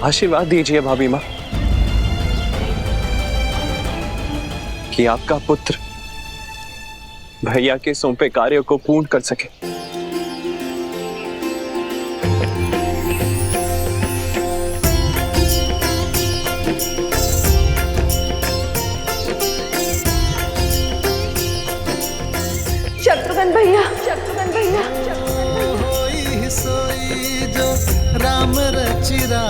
आशीर्वाद दीजिए भाभी माँ कि आपका पुत्र भैया के सौंपे कार्य को पूर्ण कर सके। शत्रुघ्न भैया, होई सोई जो राम रचिरा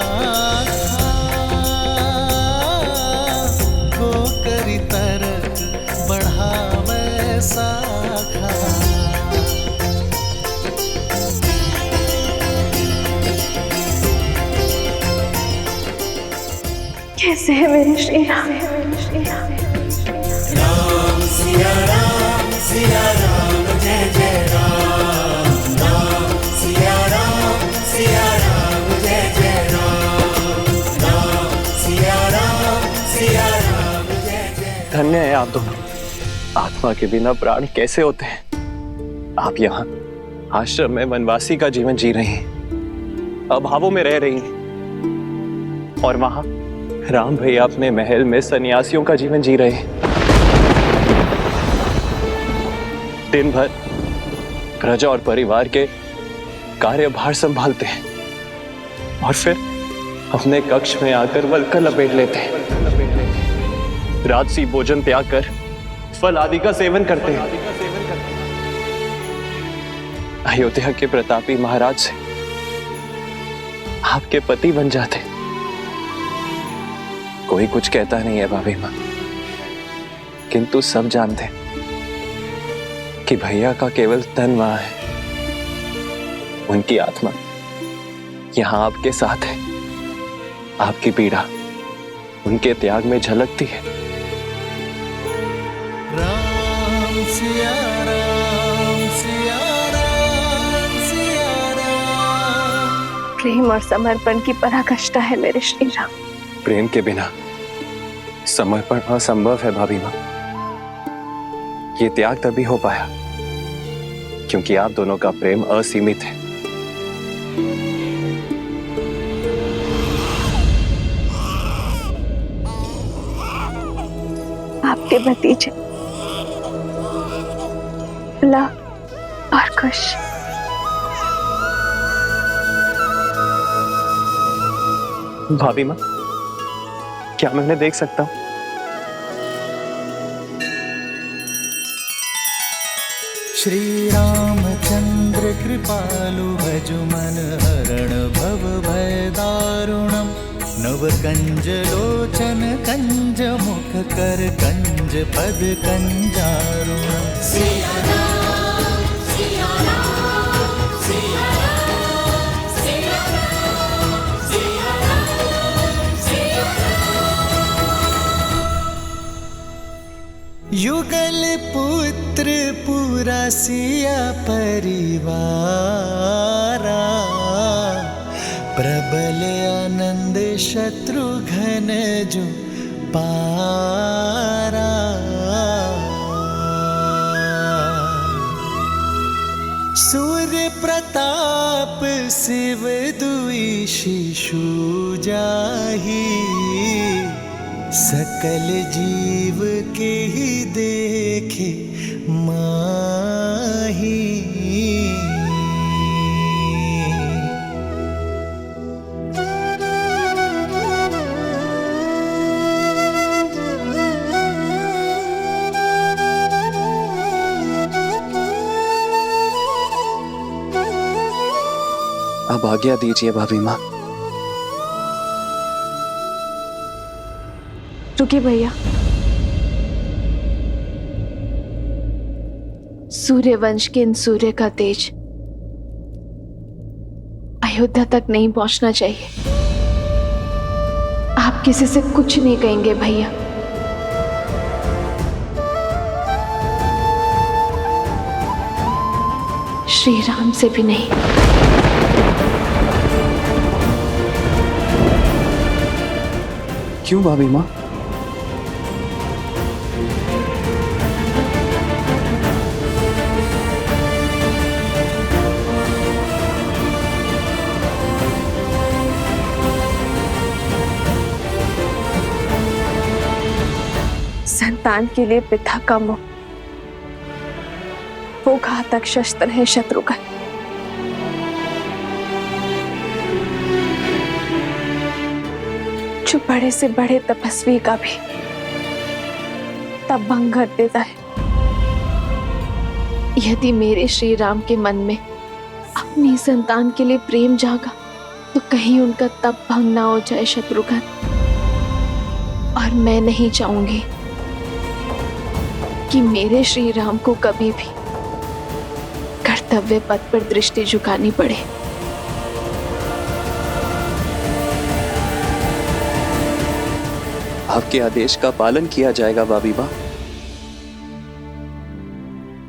को करी तरक बढ़ावे साखा। कैसे है मेरे श्री राम? राम सिया राम जय जय राम। राम सिया राम जय जय राम। राम सिया राम जय जय। धन्य है आप दोनों। आत्मा के बिना प्राण कैसे होते हैं। आप यहाँ आश्रम में वनवासी का जीवन जी रही हैं, अभावों में रह रही हैं, और वहां राम भैया अपने महल में सन्यासियों का जीवन जी रहे हैं। दिन भर प्रजा और परिवार के कार्यभार संभालते हैं और फिर अपने कक्ष में आकर वल्कल लपेट लेते हैं। राजसी भोजन त्याग कर फल आदि का सेवन करते हैं। अयोध्या के प्रतापी महाराज से आपके पति बन जाते। कोई कुछ कहता नहीं है भाभी माँ, किंतु सब जानते हैं कि भैया का केवल तन वहां है, उनकी आत्मा यहां आपके साथ है। आपकी पीड़ा उनके त्याग में झलकती है। राम सिया राम सिया राम सिया राम। प्रेम और समर्पण की पराकाष्ठा है मेरे श्री राम। प्रेम के बिना समर्पण असंभव है भाभी माँ। ये त्याग तभी हो पाया क्योंकि आप दोनों का प्रेम असीमित है। आपके भतीजे लव और खुश। भाभी माँ, क्या मैं उन्हें देख सकता हूँ? श्री रामचंद्र कृपालु भजु मन हरण भव भय दारुणम। नव कंज लोचन कंज मुख कर कंज पद कंजारुणम। सिया राम सिया राम सिया राम सिया राम सिया राम सिया राम। युगल पुत्र पूरा सिया परिवारा। प्रबल आनंद शत्रुघ्न जो पारा। सूर्य प्रताप शिव दुई शिशु जाहि। सकल जीव के ही देखे माही। अब आज्ञा दीजिए भाभी माँ। रुकिए भैया। सूर्य वंश के इन सूर्य का तेज अयोध्या तक नहीं पहुंचना चाहिए। आप किसी से कुछ नहीं कहेंगे भैया। श्री राम से भी नहीं। क्यों भाभी माँ? संतान के लिए पिता का मोह वो घातक शस्त्र है शत्रुघ्न। जो बड़े से बड़े तपस्वी का भी तब भंग कर देता है। यदि मेरे श्री राम के मन में अपनी संतान के लिए प्रेम जागा तो कहीं उनका तप भंग ना हो जाए शत्रुघ्न। और मैं नहीं चाहूंगी कि मेरे श्री राम को कभी भी कर्तव्य पथ पर दृष्टि झुकानी पड़े। आपके आदेश का पालन किया जाएगा भाभी माँ।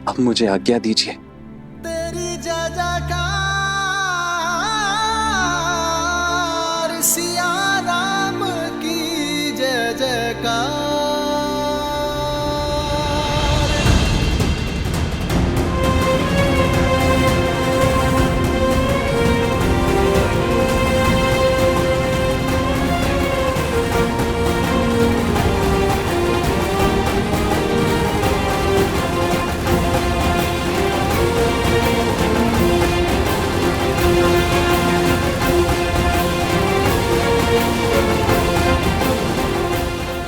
अब मुझे आज्ञा दीजिए। तेरी जय जयकार सिया राम की जय जयकार।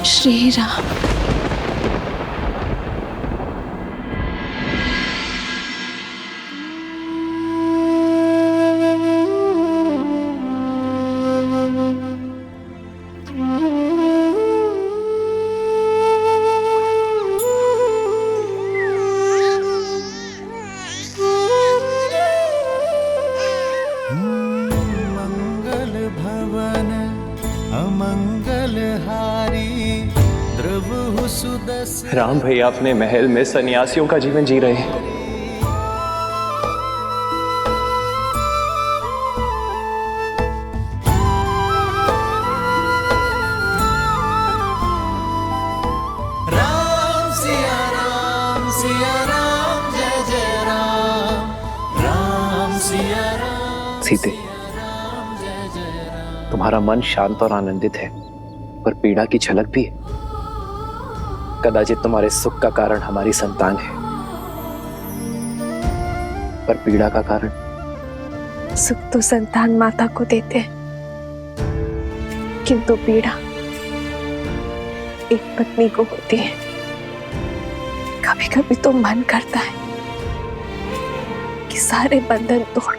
श्री राम। मंगल भवन अमंगल हारी द्रवहु सुदस। राम भैया अपने महल में सन्यासियों का जीवन जी रहे हैं। राम सिया राम जय जय राम। राम सिया राम सीते, तुम्हारा मन शांत और आनंदित है, पर पीड़ा की झलक भी है। कदाचित तुम्हारे सुख का कारण हमारी संतान है, पर पीड़ा का कारण। सुख तो संतान माता को देते हैं, किंतु पीड़ा एक पत्नी को होती है। कभी कभी तो मन करता है कि सारे बंधन तोड़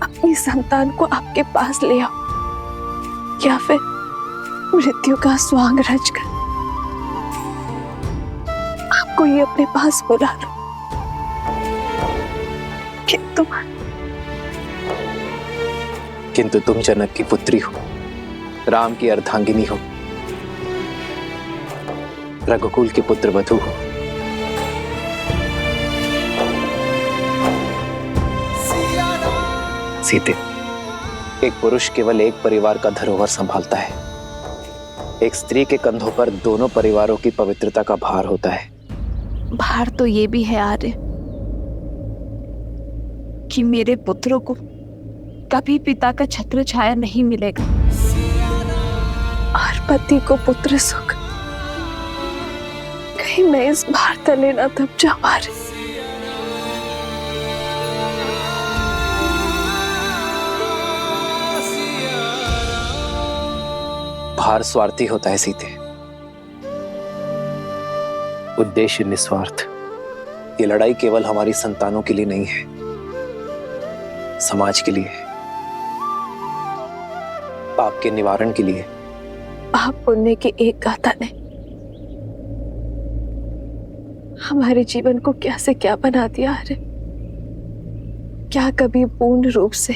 अपनी संतान को आपके पास ले आओ, या फिर मृत्यु का स्वांग रचकर आपको ये अपने पास बुला लो। किंतु तुम जनक की पुत्री हो, राम की अर्धांगिनी हो, रघुकुल के पुत्र वधू हो। सीते, एक पुरुष केवल एक परिवार का धरोहर संभालता है। एक स्त्री के कंधों पर दोनों परिवारों की पवित्रता का भार होता है। भार तो ये भी है आर्य कि मेरे पुत्रों को कभी पिता का छत्र छाया नहीं मिलेगा, और पति को पुत्र सुख। कहीं मैं इस भार तले ना दब जाऊं आर्य। भार स्वार्थी होता है सीते, उद्देश्य निस्वार्थ। ये लड़ाई केवल हमारी संतानों के लिए नहीं है, समाज के लिए है, पाप के निवारण के लिए। पाप पुण्य की एक गाथा ने हमारे जीवन को क्या से क्या बना दिया है। क्या कभी पूर्ण रूप से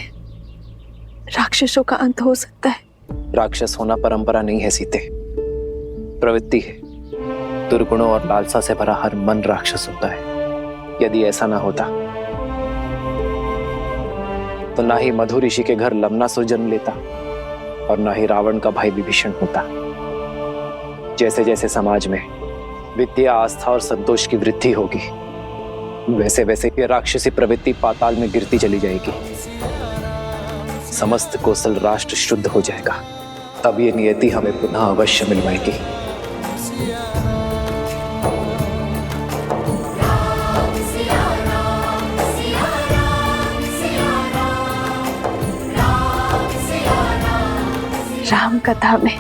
राक्षसों का अंत हो सकता है? राक्षस होना परंपरा नहीं है सीते, प्रवृत्ति है। दुर्गुणों और लालसा से भरा हर मन राक्षस होता है। यदि ऐसा ना होता तो ना ही मधु ऋषि के घर लवणासुर जन्म लेता और ना ही रावण का भाई विभीषण होता। जैसे जैसे समाज में वित्तीय आस्था और संतोष की वृद्धि होगी, वैसे वैसे ये राक्षसी प्रवृत्ति पाताल में गिरती चली जाएगी। समस्त कोसल राष्ट्र शुद्ध हो जाएगा, तब ये नियति हमें पुनः अवश्य मिलवाएगी। राम कथा में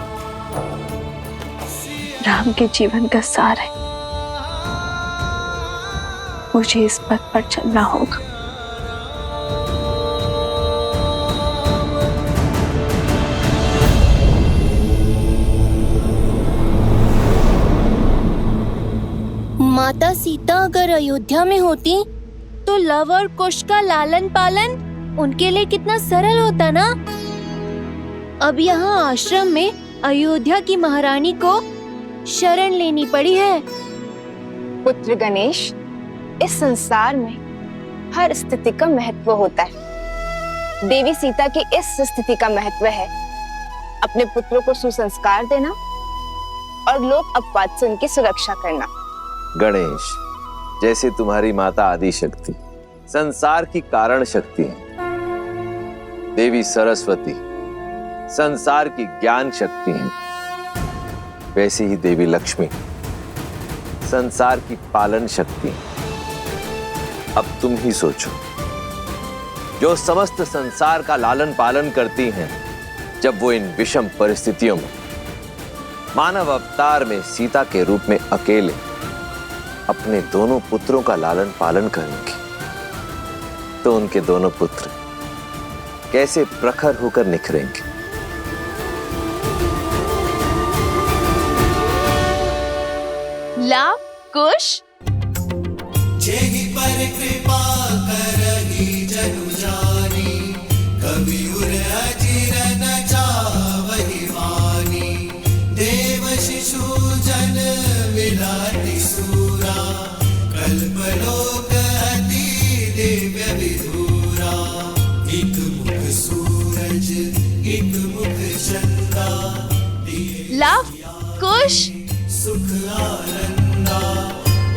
राम के जीवन का सार है। मुझे इस पथ पर चलना होगा। माता सीता अगर अयोध्या में होती तो लव और कुश का लालन पालन उनके लिए कितना सरल होता ना। अब यहाँ आश्रम में अयोध्या की महारानी को शरण लेनी पड़ी है। पुत्र गणेश, इस संसार में हर स्थिति का महत्व होता है। देवी सीता की इस स्थिति का महत्व है अपने पुत्रों को सुसंस्कार देना और लोक अपवाद से उनकी सुरक्षा करना। गणेश, जैसे तुम्हारी माता आदि शक्ति संसार की कारण शक्ति है, देवी सरस्वती संसार की ज्ञान शक्ति है, वैसे ही देवी लक्ष्मी संसार की पालन शक्ति है। अब तुम ही सोचो, जो समस्त संसार का लालन पालन करती हैं, जब वो इन विषम परिस्थितियों में मानव अवतार में सीता के रूप में अकेले अपने दोनों पुत्रों का लालन पालन करेंगी, तो उनके दोनों पुत्र कैसे प्रखर होकर निखरेंगे। लाभ कुश जेहि पर कृपा करहि जनु जानी, कवि उर अजिर न चावहि वानी। देव शिशु जन मिलाति सूरा, कल्पलोक अति दिव्य विधूरा। एक मुख सूरज एक मुख चंद्रा, लाभ कुश सुख आनंदा।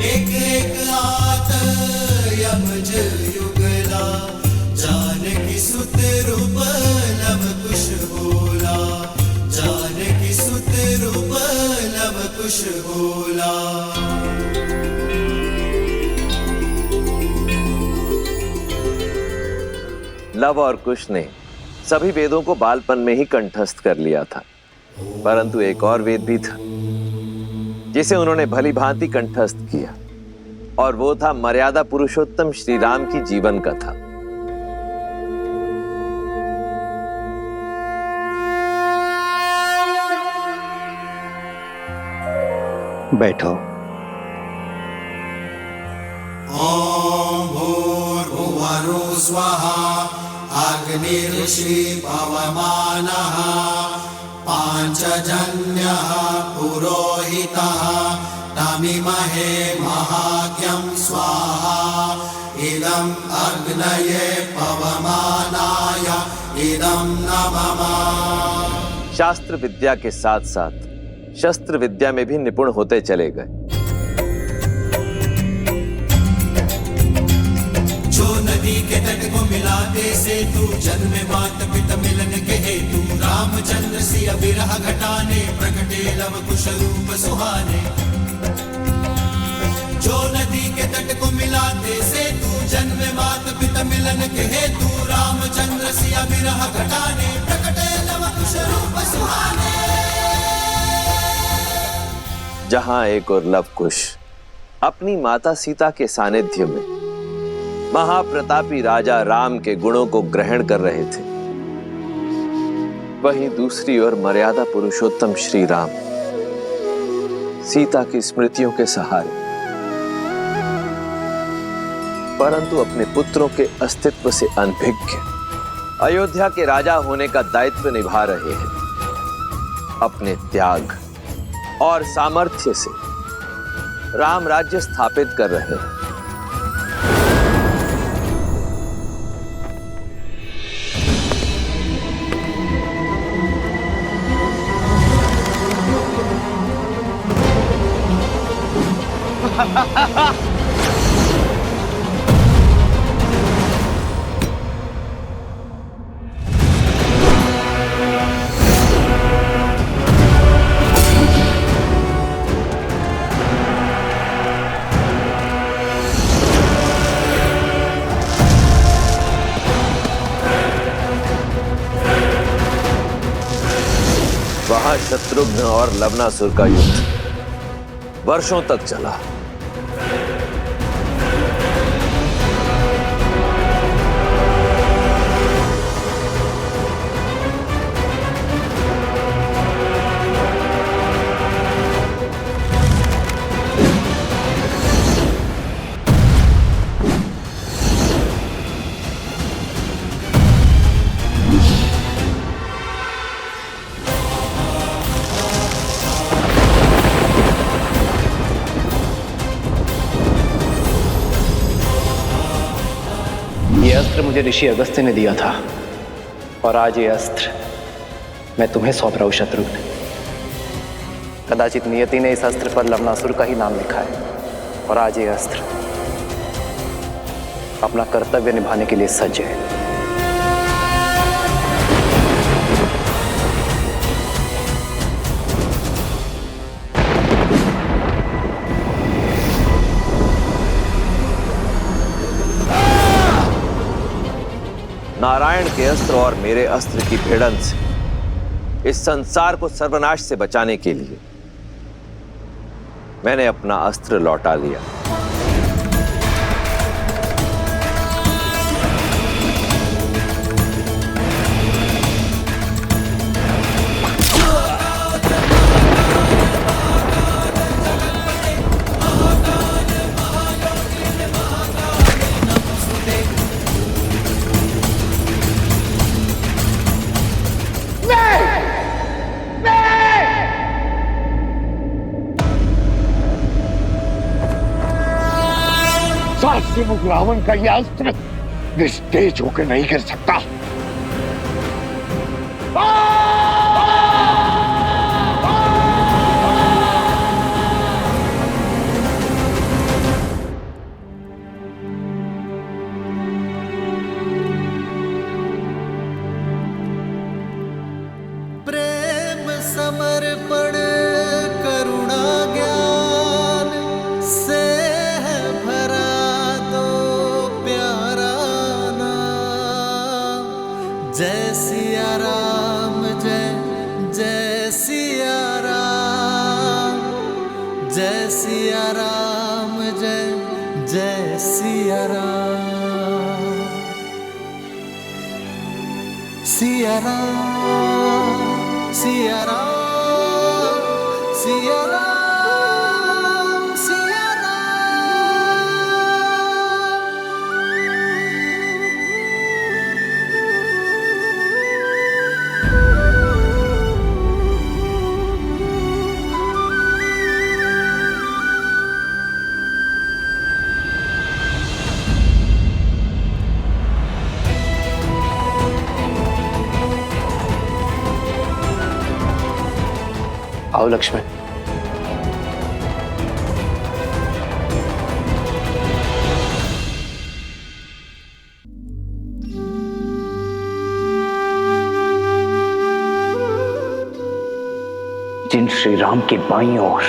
एक एक आत यमज युगला, जानकी सुत रूप लव कुश बोला। जानकी सुत रूप लव कुश बोला। लव और कुश ने सभी वेदों को बालपन में ही कंठस्थ कर लिया था, परंतु एक और वेद भी था जिसे उन्होंने भली भांति कंठस्थ किया, और वो था मर्यादा पुरुषोत्तम श्री राम की जीवन कथा। बैठो। ओम भूर्भुवः स्वः, अग्निर्षि पवमानः। पांचजन्यः पुरोहितः, तमिमहे महाज्ञं स्वाहा। इदं अग्नये पवमानाय, इदं नमः। शास्त्र विद्या के साथ साथ शस्त्र विद्या में भी निपुण होते चले गए। जो नदी के तट को मिलाते सेतु, जन्म मात पिता मिलन के हेतु। रामचंद्र सिया विरह घटाने, प्रकटे लव कुश रूप सुहाने। जो नदी के तट को मिलाते सेतु, जन्म मात पिता मिलन के हेतु। रामचंद्र सिया विरह घटाने, प्रकटे लव कुश रूप सुहाने। जहां एक और लव कुश अपनी माता सीता के सानिध्य में महाप्रतापी राजा राम के गुणों को ग्रहण कर रहे थे, वहीं दूसरी ओर मर्यादा पुरुषोत्तम श्री राम सीता की स्मृतियों के सहारे, परंतु अपने पुत्रों के अस्तित्व से अनभिज्ञ अयोध्या के राजा होने का दायित्व निभा रहे हैं। अपने त्याग और सामर्थ्य से राम राज्य स्थापित कर रहे हैं। शत्रुघ्न और लवनासुर का युद्ध वर्षों तक चला। ये अस्त्र मुझे ऋषि अगस्त्य ने दिया था और आज ये अस्त्र मैं तुम्हें सौंप रहा हूं शत्रुघ्न। कदाचित नियति ने इस अस्त्र पर लवनासुर का ही नाम लिखा है और आज ये अस्त्र अपना कर्तव्य निभाने के लिए सज्ज है। नारायण के अस्त्र और मेरे अस्त्र की भिड़ंत से इस संसार को सर्वनाश से बचाने के लिए मैंने अपना अस्त्र लौटा लिया। रावण का यह अस्त्र निस्तेज होकर नहीं गिर सकता। प्रेम समर्पण करुणा ज्ञान से है भरा दो प्यारा नाम। जय सिया राम जय जय सिया राम, जय सिया राम जय जय सिया राम। सिया राम सिया राम सिया राम सिया राम। आओ लक्ष्मण। जिन श्री राम के बाईं ओर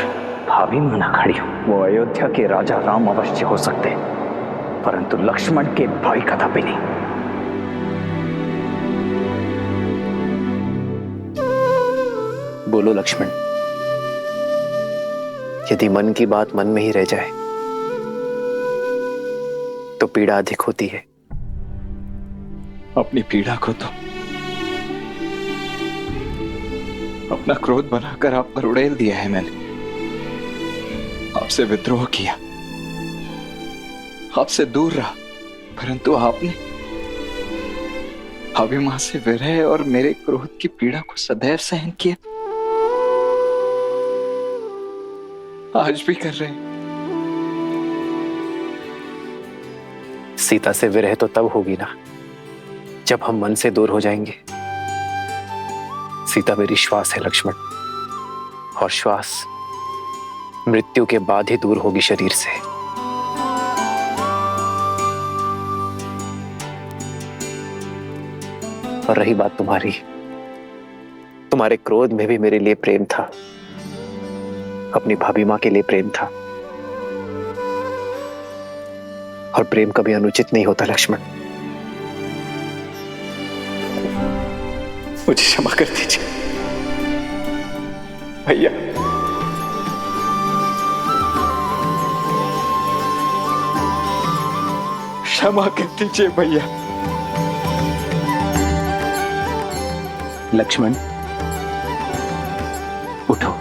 भाभी माना खड़ी हो वो अयोध्या के राजा राम अवश्य हो सकते, परंतु लक्ष्मण के भाई कदापि नहीं। बोलो लक्ष्मण, यदि मन की बात मन में ही रह जाए तो पीड़ा अधिक होती है। अपनी पीड़ा को तो अपना क्रोध बनाकर आप पर उड़ेल दिया है मैंने। आपसे विद्रोह किया, आपसे दूर रहा, परंतु आपने अभिमान से विरह और मेरे क्रोध की पीड़ा को सदैव सहन किया। आज भी कर रहे हैं। सीता से विरह तो तब होगी ना जब हम मन से दूर हो जाएंगे। सीता मेरी श्वास है लक्ष्मण, और श्वास मृत्यु के बाद ही दूर होगी शरीर से। और रही बात तुम्हारी, तुम्हारे क्रोध में भी मेरे लिए प्रेम था, अपनी भाभी मां के लिए प्रेम था, और प्रेम कभी अनुचित नहीं होता लक्ष्मण। मुझे क्षमा कर दीजिए। भैया क्षमा कर दीजिए भैया। लक्ष्मण उठो।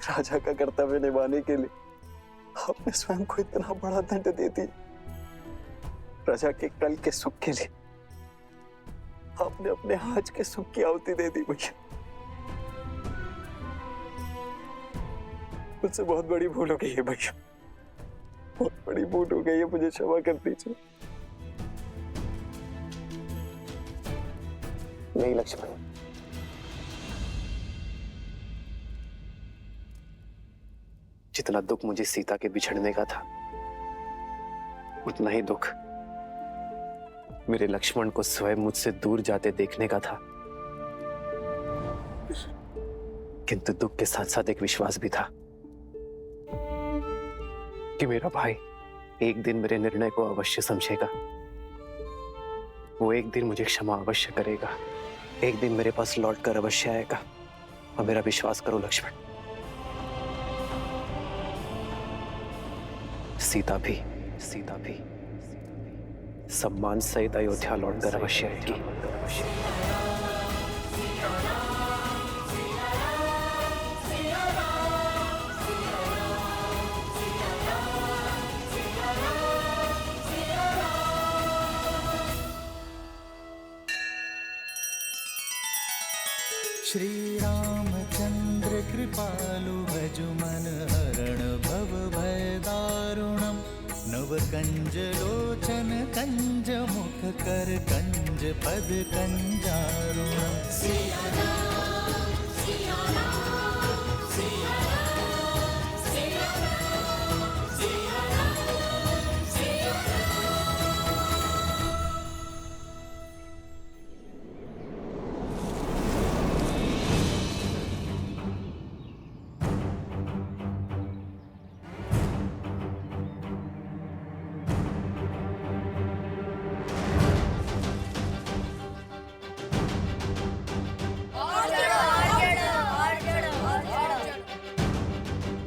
राजा का कर्तव्य निभाने के लिए आपने स्वयं को इतना बड़ा दंड दे दिया। प्रजा के कल के सुख के लिए आपने अपने आज के सुख की आहुति दे दी भैया। मुझसे बहुत बड़ी भूल हो गई है भैया, बहुत बड़ी भूल हो गई है, मुझे क्षमा कर दीजिए। नहीं लक्ष्मण, जितना दुख मुझे सीता के बिछड़ने का था, उतना ही दुख मेरे लक्ष्मण को स्वयं मुझसे दूर जाते देखने का था। किंतु दुख के साथ साथ एक विश्वास भी था कि मेरा भाई एक दिन मेरे निर्णय को अवश्य समझेगा। वो एक दिन मुझे क्षमा अवश्य करेगा, एक दिन मेरे पास लौटकर अवश्य आएगा। और मेरा विश्वास करो लक्ष्मण, सीता भी सम्मान सहित अयोध्या लौटकर अवश्य आएगी। श्री रामचंद्र कृपालु भजु मन हरण भव भय दारुणम नव कंज लोचन कंज मुख कर कंज पद कंजारुणम।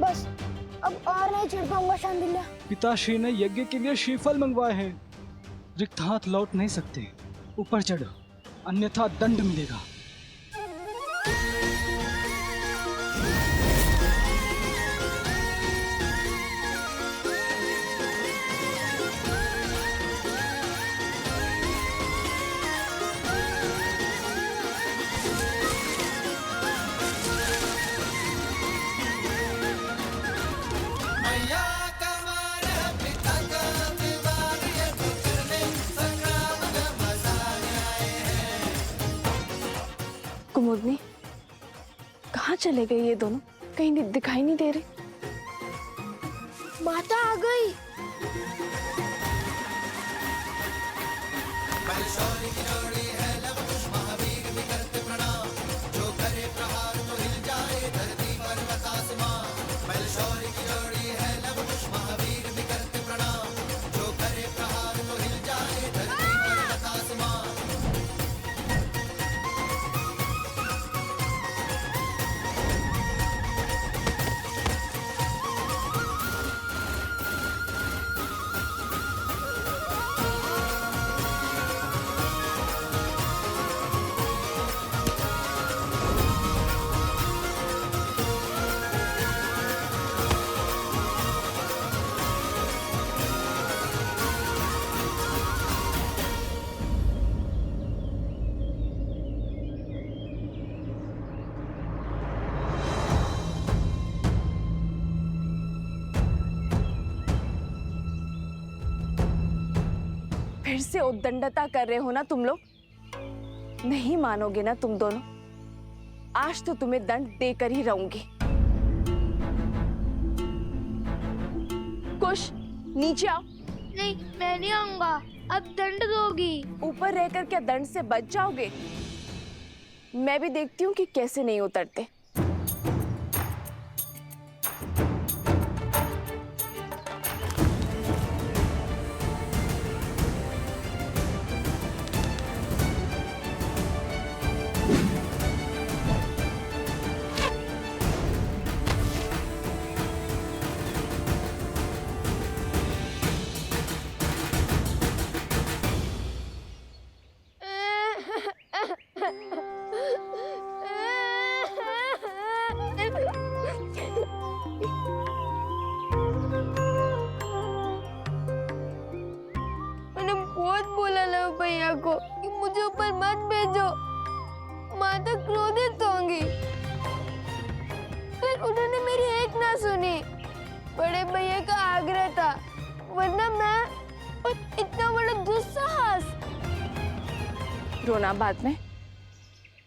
बस अब और नहीं चढ़ पाऊंगा शांडिल्य। पिताश्री ने यज्ञ के लिए श्रीफल मंगवाए हैं, रिक्त हाथ लौट नहीं सकते। ऊपर चढ़ो, अन्यथा दंड मिलेगा। कुमुदनी, कहाँ चले गए ये दोनों? कहीं दिखाई नहीं दे रहे। माता आ गई। फिर से उद्दंडता कर रहे हो ना तुम लोग? नहीं मानोगे ना तुम दोनों? आज तो तुम्हें दंड देकर ही रहूंगी। कुश, नीचे आओ। नहीं, मैं नहीं आऊंगा। अब दंड दोगी। ऊपर रहकर क्या दंड से बच जाओगे? मैं भी देखती हूँ कि कैसे नहीं उतरते। मैंने बहुत बोला ना भैया को कि मुझे ऊपर मत भेजो, माता क्रोधित होंगी। फिर उन्होंने मेरी एक ना सुनी। बड़े भैया का आग्रह था, वरना मैं और इतना बड़ा दुस्साहस। रोना बाद में,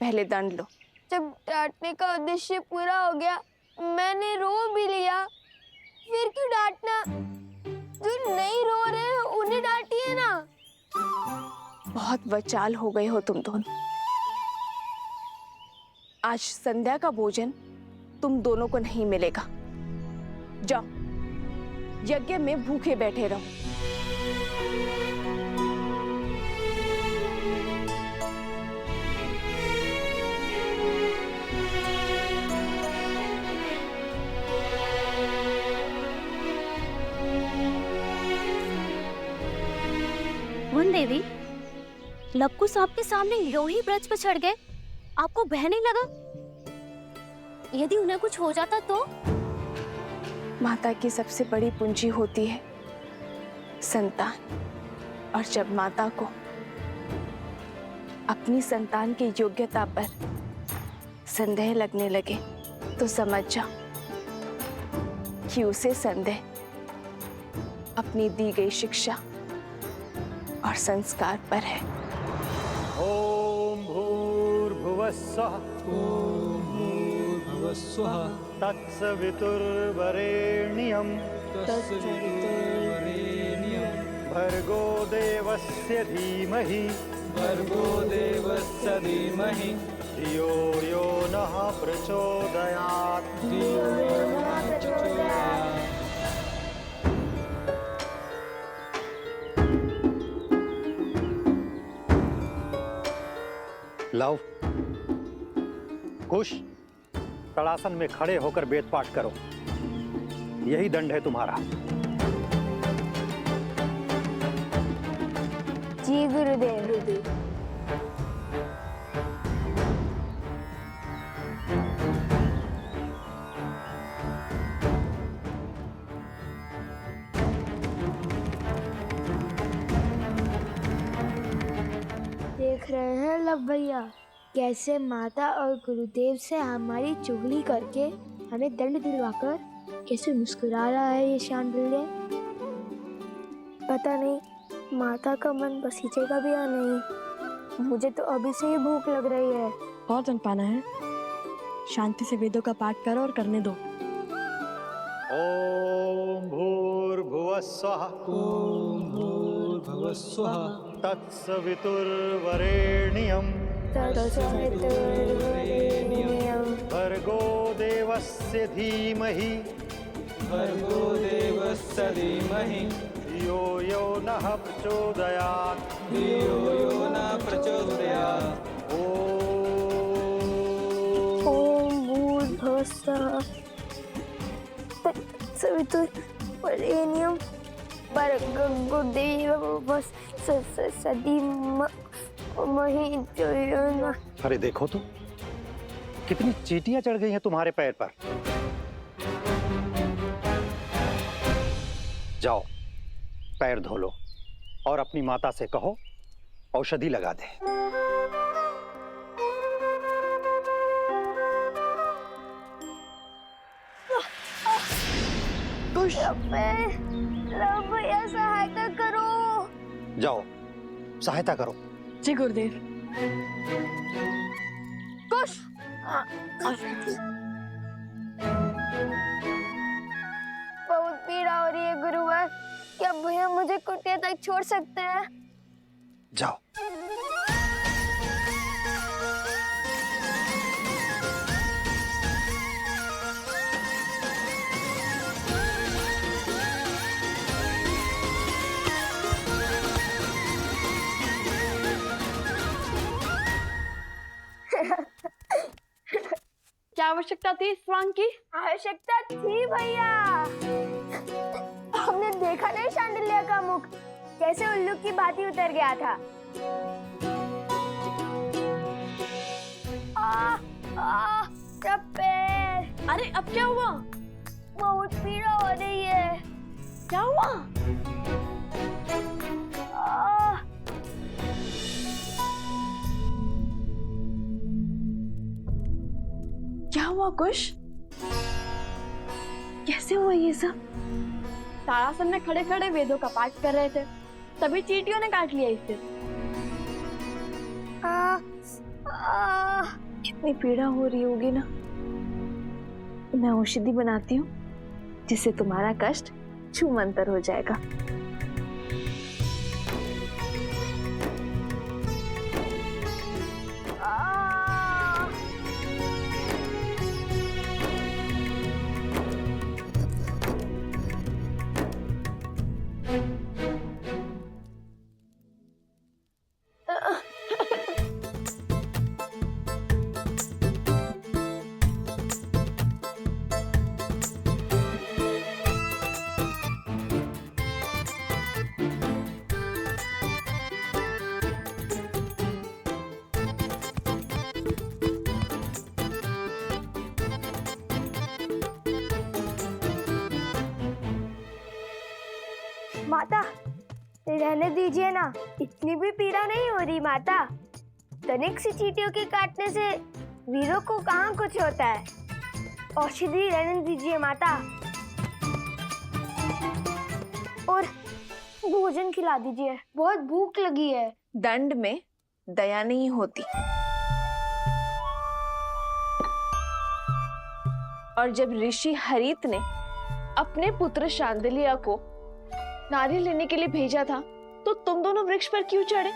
पहले दंड लो। जब डांटने का उद्देश्य पूरा हो गया, मैंने रो भी लिया। फिर क्यों डांटना? जो नहीं रो रहे हैं उन्हें डांटिए ना। बहुत बचाल हो गए हो तुम दोनों। आज संध्या का भोजन तुम दोनों को नहीं मिलेगा। जाओ, यज्ञ में भूखे बैठे रहो। वन देवी, लवकुश आपके सामने यूं ही ब्रज पर चढ़ गए, आपको भय नहीं लगा? यदि उन्हें कुछ हो जाता तो? माता की सबसे बड़ी पूंजी होती है संतान, और जब माता को अपनी संतान की योग्यता पर संदेह लगने लगे तो समझ जाओ कि उसे संदेह अपनी दी गई शिक्षा और संस्कार पर है। ओम भूर्भुवस्सुः तत्सवितुर्वरेण्यं भर्गो देवस्य धीमहि धियो यो नः प्रचोदयात्। लव, कुश, तड़ासन में खड़े होकर वेद पाठ करो। यही दंड है तुम्हारा। जी गुरुदेव। देख रहे हैं लव भैया, कैसे माता और गुरुदेव से हमारी चुगली करके हमें दंड दिलवाकर कैसे मुस्कुरा रहा है ये शांडिल्य। पता नहीं माता का मन बसीचेगा भी या नहीं। मुझे तो अभी से ही भूख लग रही है। और जन पाना है, शांति से वेदों का पाठ करो और करने दो। ओम भूर्भुवस्सुः तत्सवितुर्वरेण्यं भर्गो देवस्य धीमहि धियो यो नः प्रचोदयात्। ओम भूर्भुवस्सुः तत्सवितुर्वरेण्यं भर्गो देवस्य धीमहि धियो यो नः। अरे देखो तो, कितनी चींटियां चढ़ गई हैं तुम्हारे पैर पर। जाओ, पैर धो लो और अपनी माता से कहो औषधि लगा दे। भैया सहायता करो। जाओ, सहायता करो। जी गुरुदेव। कुश, बहुत पीड़ा हो रही है गुरुवर। क्या भैया मुझे कुटिया तक छोड़ सकते हैं? जाओ। क्या आवश्यकता थी इस स्वांग की? आवश्यकता थी भैया। हमने देखा नहीं शांडिल्य का मुख कैसे उल्लू की भांति उतर गया था। पैर। अरे अब क्या हुआ? बहुत पीड़ा हो रही है। क्या हुआ? क्या हुआ कुश? कैसे हुआ ये सब? तारासन में खड़े खड़े वेदों का पाठ कर रहे थे, तभी चींटियों ने काट लिया इसे। कितनी पीड़ा हो रही होगी ना। मैं औषधि बनाती हूँ जिससे तुम्हारा कष्ट छूमंतर हो जाएगा। माता रहने दीजिए ना, इतनी भी पीड़ा नहीं हो रही माता। तनिक सी चींटियों के काटने से वीरों को कहाँ कुछ होता है। औषधि रहने दीजिए माता, और भोजन खिला दीजिए, बहुत भूख लगी है। दंड में दया नहीं होती, और जब ऋषि हरित ने अपने पुत्र शांडिल्य को नारियल लेने के लिए भेजा था तो तुम दोनों वृक्ष पर क्यों चढ़े?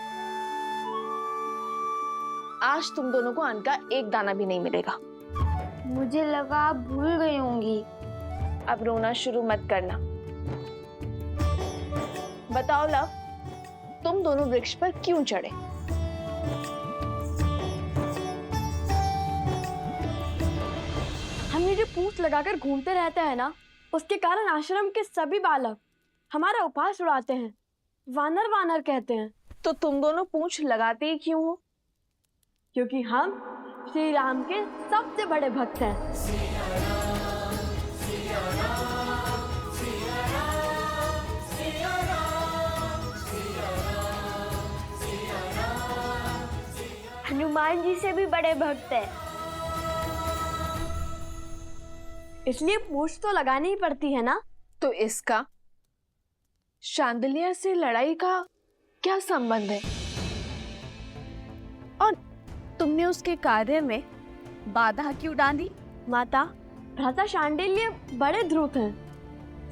आज तुम दोनों को अन्न का एक दाना भी नहीं मिलेगा। मुझे लगा आप भूल गई होंगी। अब रोना शुरू मत करना। बताओ लव, तुम दोनों वृक्ष पर क्यों चढ़े? हम ये जो पूंछ लगाकर घूमते रहते हैं ना, उसके कारण आश्रम के सभी बालक हमारा उपहास उड़ाते हैं, वानर वानर कहते हैं। तो तुम दोनों पूंछ लगाते ही क्यों हो? क्योंकि हम श्री राम के सबसे बड़े भक्त हैं। हनुमान जी से भी बड़े भक्त हैं। इसलिए पूंछ तो लगानी ही पड़ती है ना। तो इसका शांडिल्य से लड़ाई का क्या संबंध है? और तुमने उसके कार्य में बाधा क्यों डाली? माता, भ्राता शांडिल्य बड़े ध्रुव हैं,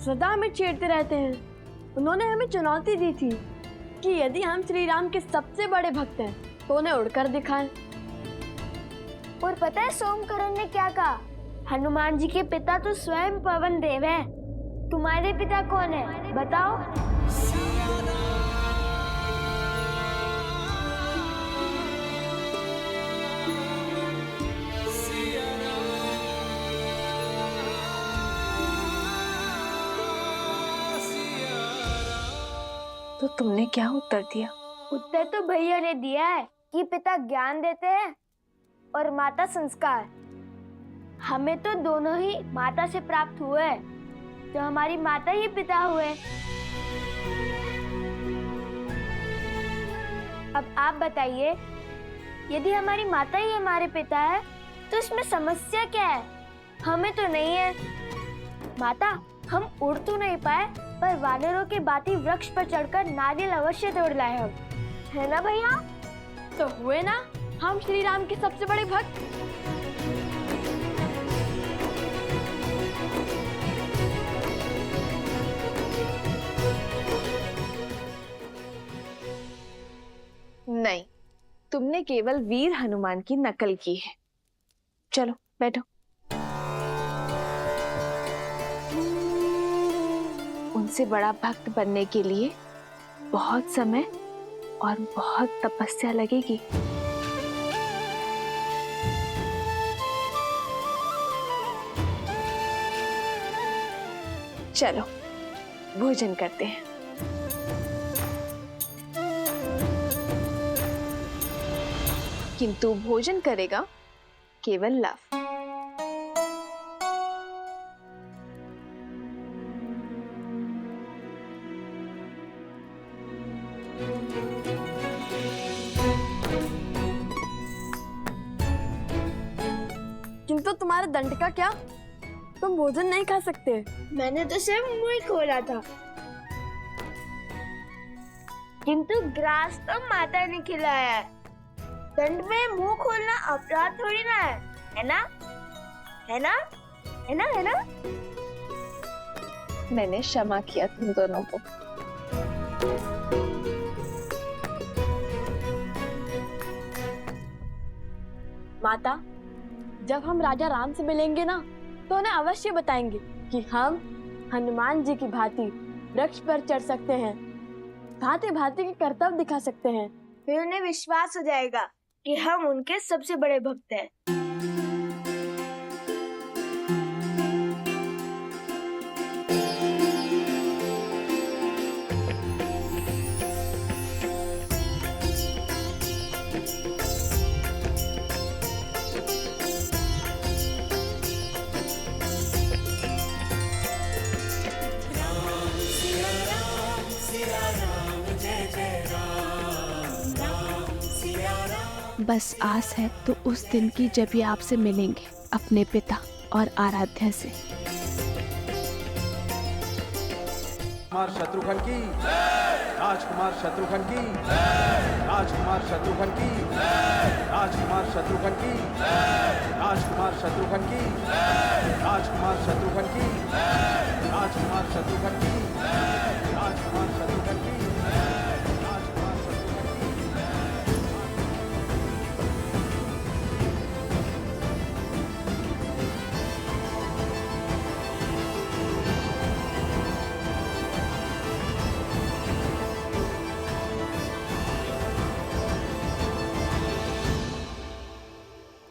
सदा हमें छेड़ते रहते हैं। उन्होंने हमें चुनौती दी थी कि यदि हम श्री राम के सबसे बड़े भक्त हैं तो उन्हें उड़कर दिखाएं। और पता है सोमकरण ने क्या कहा? हनुमान जी के पिता तो स्वयं पवन देव हैं। तुम्हारे पिता कौन है बताओ? तो तुमने क्या उत्तर दिया? उत्तर तो भैया ने दिया है कि पिता ज्ञान देते हैं और माता संस्कार। हमें तो दोनों ही माता से प्राप्त हुए, तो हमारी माता ही पिता हुए। अब आप बताइए, यदि हमारी माता ही हमारे पिता है तो इसमें समस्या क्या है? हमें तो नहीं है। माता, हम उड़ तो नहीं पाए, पर वानरों के भांति वृक्ष पर चढ़कर नारियल अवश्य तोड़ लाए हम, है ना भैया? तो हुए ना हम श्री राम के सबसे बड़े भक्त। नहीं, तुमने केवल वीर हनुमान की नकल की है। चलो बैठो। उनसे बड़ा भक्त बनने के लिए बहुत समय और बहुत तपस्या लगेगी। चलो भोजन करते हैं। किंतु भोजन करेगा केवल लव। किंतु तुम्हारे दंड का क्या? तुम भोजन नहीं खा सकते। मैंने तो सिर्फ मुंह ही खोला था, किंतु ग्रास तो माता ने खिलाया है। दंड में मुंह खोलना अपराध थोड़ी ना है ना? है ना? है ना? है ना? मैंने क्षमा किया तुम दोनों को। माता, जब हम राजा राम से मिलेंगे ना, तो उन्हें अवश्य बताएंगे कि हम हनुमान जी की भांति वृक्ष पर चढ़ सकते हैं, भांति भांति के कर्तव्य दिखा सकते हैं। फिर उन्हें विश्वास हो जाएगा कि हम उनके सबसे बड़े भक्त हैं। बस आस है तो उस दिन की जब ये आपसे मिलेंगे अपने पिता और आराध्या से। कुमार शत्रुघ्न की, राजकुमार शत्रुघ्न की, राजकुमार शत्रुघ्न की, राजकुमार शत्रुघ्न की, राजकुमार शत्रुघ्न की, राजकुमार शत्रुघ्न की, राजकुमार शत्रुघ्न की, राजकुमार शत्रुघ्न की।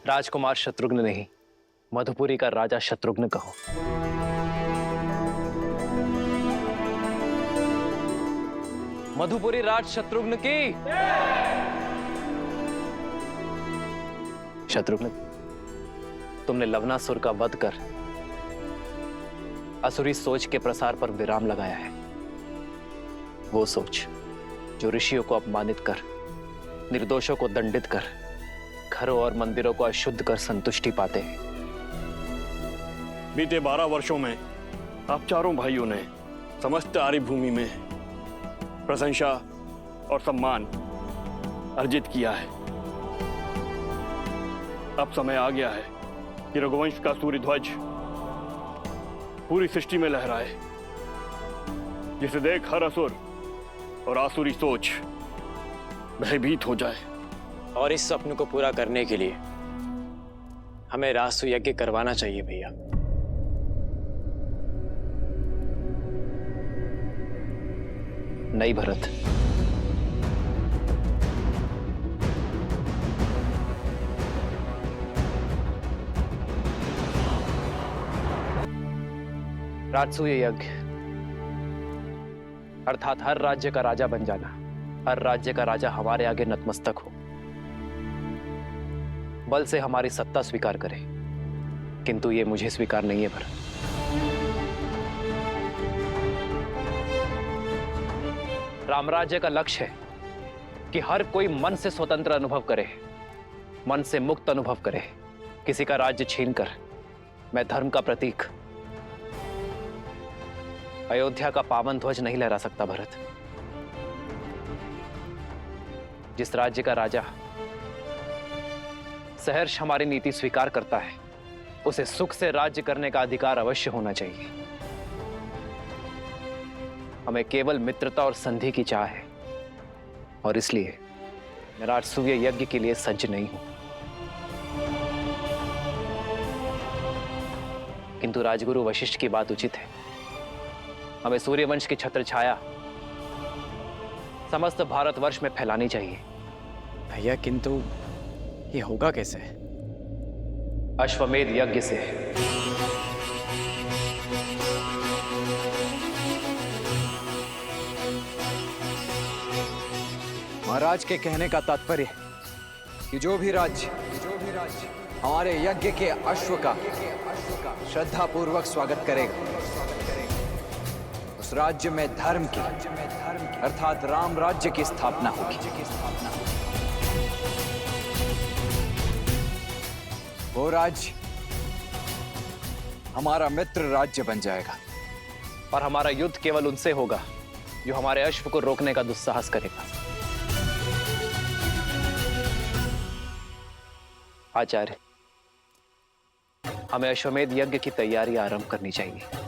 राजकुमार शत्रुघ्न नहीं, मधुपुरी का राजा शत्रुघ्न कहो। मधुपुरी राज शत्रुघ्न की। शत्रुघ्न, तुमने लवनासुर का वध कर असुरी सोच के प्रसार पर विराम लगाया है। वो सोच जो ऋषियों को अपमानित कर, निर्दोषों को दंडित कर, घरों और मंदिरों को अशुद्ध कर संतुष्टि पाते हैं। बीते 12 वर्षों में आप चारों भाइयों ने समस्त आर्य भूमि में प्रशंसा और सम्मान अर्जित किया है। अब समय आ गया है कि रघुवंश का सूर्य ध्वज पूरी सृष्टि में लहराए, जिसे देख हर असुर और आसुरी सोच भयभीत हो जाए। और इस स्वप्न को पूरा करने के लिए हमें रासु यज्ञ करवाना चाहिए भैया। नहीं भरत, राजसूय यज्ञ अर्थात हर राज्य का राजा बन जाना, हर राज्य का राजा हमारे आगे नतमस्तक हो, बल से हमारी सत्ता स्वीकार करे। किंतु ये मुझे स्वीकार नहीं है भरत। रामराज्य का लक्ष्य है कि हर कोई मन से स्वतंत्र अनुभव करे, मन से मुक्त अनुभव करे। किसी का राज्य छीनकर मैं धर्म का प्रतीक अयोध्या का पावन ध्वज नहीं लहरा सकता भरत। जिस राज्य का राजा सहर्ष हमारी नीति स्वीकार करता है, उसे सुख से राज्य करने का अधिकार अवश्य होना चाहिए। हमें केवल मित्रता और संधि की चाह है, और इसलिए मैं राजसूय यज्ञ के लिए सज्ज नहीं हूं, किंतु राजगुरु वशिष्ठ की बात उचित है। हमें सूर्यवंश की छत्र छाया समस्त भारतवर्ष में फैलानी चाहिए। भैया किंतु ये होगा कैसे? अश्वमेध यज्ञ से। महाराज के कहने का तात्पर्य कि जो भी राज्य हमारे यज्ञ के अश्व का श्रद्धा पूर्वक स्वागत करेगा, उस राज्य में धर्म की अर्थात राम राज्य की स्थापना होगी। वो राज्य हमारा मित्र राज्य बन जाएगा और हमारा युद्ध केवल उनसे होगा जो हमारे अश्व को रोकने का दुस्साहस करेगा। आचार्य, हमें अश्वमेध यज्ञ की तैयारी आरंभ करनी चाहिए।